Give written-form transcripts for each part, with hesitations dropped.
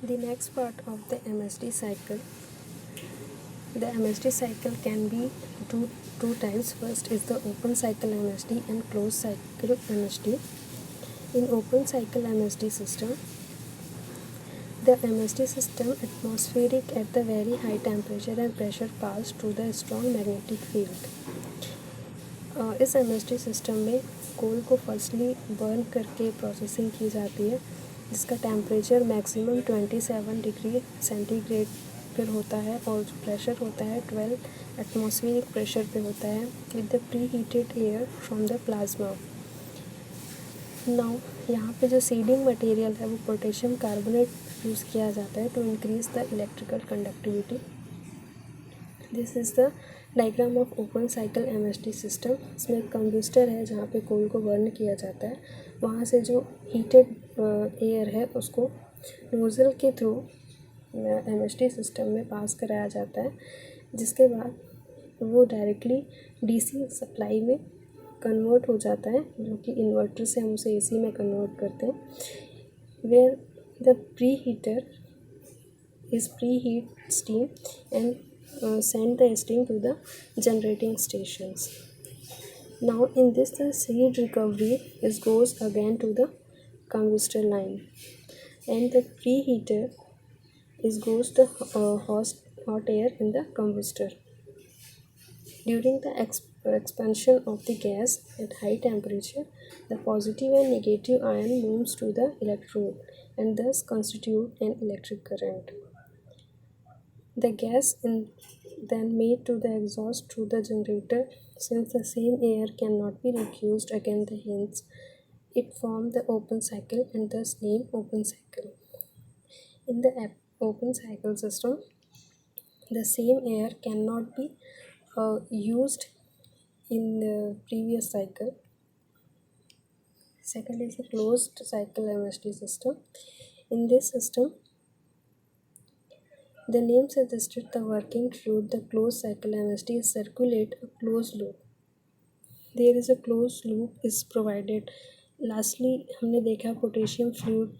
The next part of the MSD cycle. The MSD cycle can be two types. First is the open cycle MSD and closed cycle MSD. In open cycle MSD system, the MSD system atmospheric at the very high temperature and pressure pass through the strong magnetic field. इस MSD system में कोल को firstly burn करके processing की जाती है, जिसका temperature maximum 27 degree centigrade पर होता है और प्रेशर होता है 12 एटमॉस्फेरिक प्रेशर पे होता है with the pre heated air from the plasma. Now यहाँ पे जो सीडिंग मटेरियल है वो पोटेशियम कार्बोनेट यूज़ किया जाता है to increase the electrical conductivity. This is the diagram of open cycle MSD system. इसमें एक कंबस्टर है जहाँ पे कोल को बर्न किया जाता है. वहाँ से जो हीटेड एयर है उसको नोज़ल के थ्रू MSD सिस्टम में पास कराया जाता है, जिसके बाद वो डायरेक्टली DC सप्लाई में कन्वर्ट हो जाता है, जो कि इन्वर्टर से हम उसे AC में कन्वर्ट करते हैं, where the preheater is preheat steam and send the steam to the generating stations. Now in this the heat recovery goes again to the combustor line, and the preheater goes the hot air in the combustor. During the expansion of the gas at high temperature, the positive and negative ion moves to the electrode and thus constitute an electric current. The gas is then made to the exhaust through the generator. Since the same air cannot be reused again, hence it formed the open cycle and thus named open cycle. In the open cycle system, the same air cannot be used in the previous cycle. Second is the closed cycle MSD system. In this system, the name suggested the working fluid, the closed cycle MSD circulate a closed loop. There is a closed loop is provided. Lastly, हमने देखा potassium fluid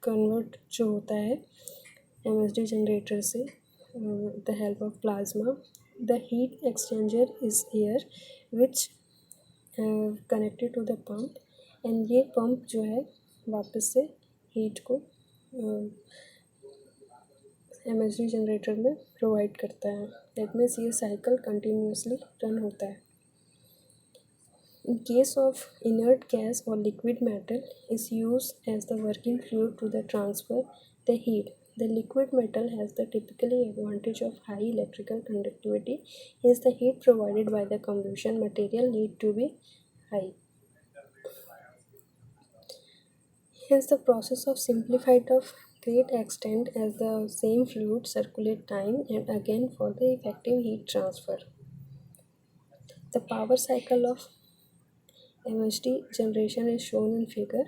convert जो होता है MSD generator से the help of plasma. The heat exchanger is here which connected to the pump, and ये pump जो है वापस से हीट को MSD जनरेटर में प्रोवाइड करता है. दैट मीन्स ये साइकिल कंटिन्यूसली रन होता है. In case of inert gas or liquid metal is used as the working fluid to the transfer the heat. The liquid metal has the typically advantage of high electrical conductivity, hence the heat provided by the combustion material need to be high. Hence the process of simplified of great extent as the same fluid circulate time and again for the effective heat transfer. The power cycle of MSD generation is shown in figure.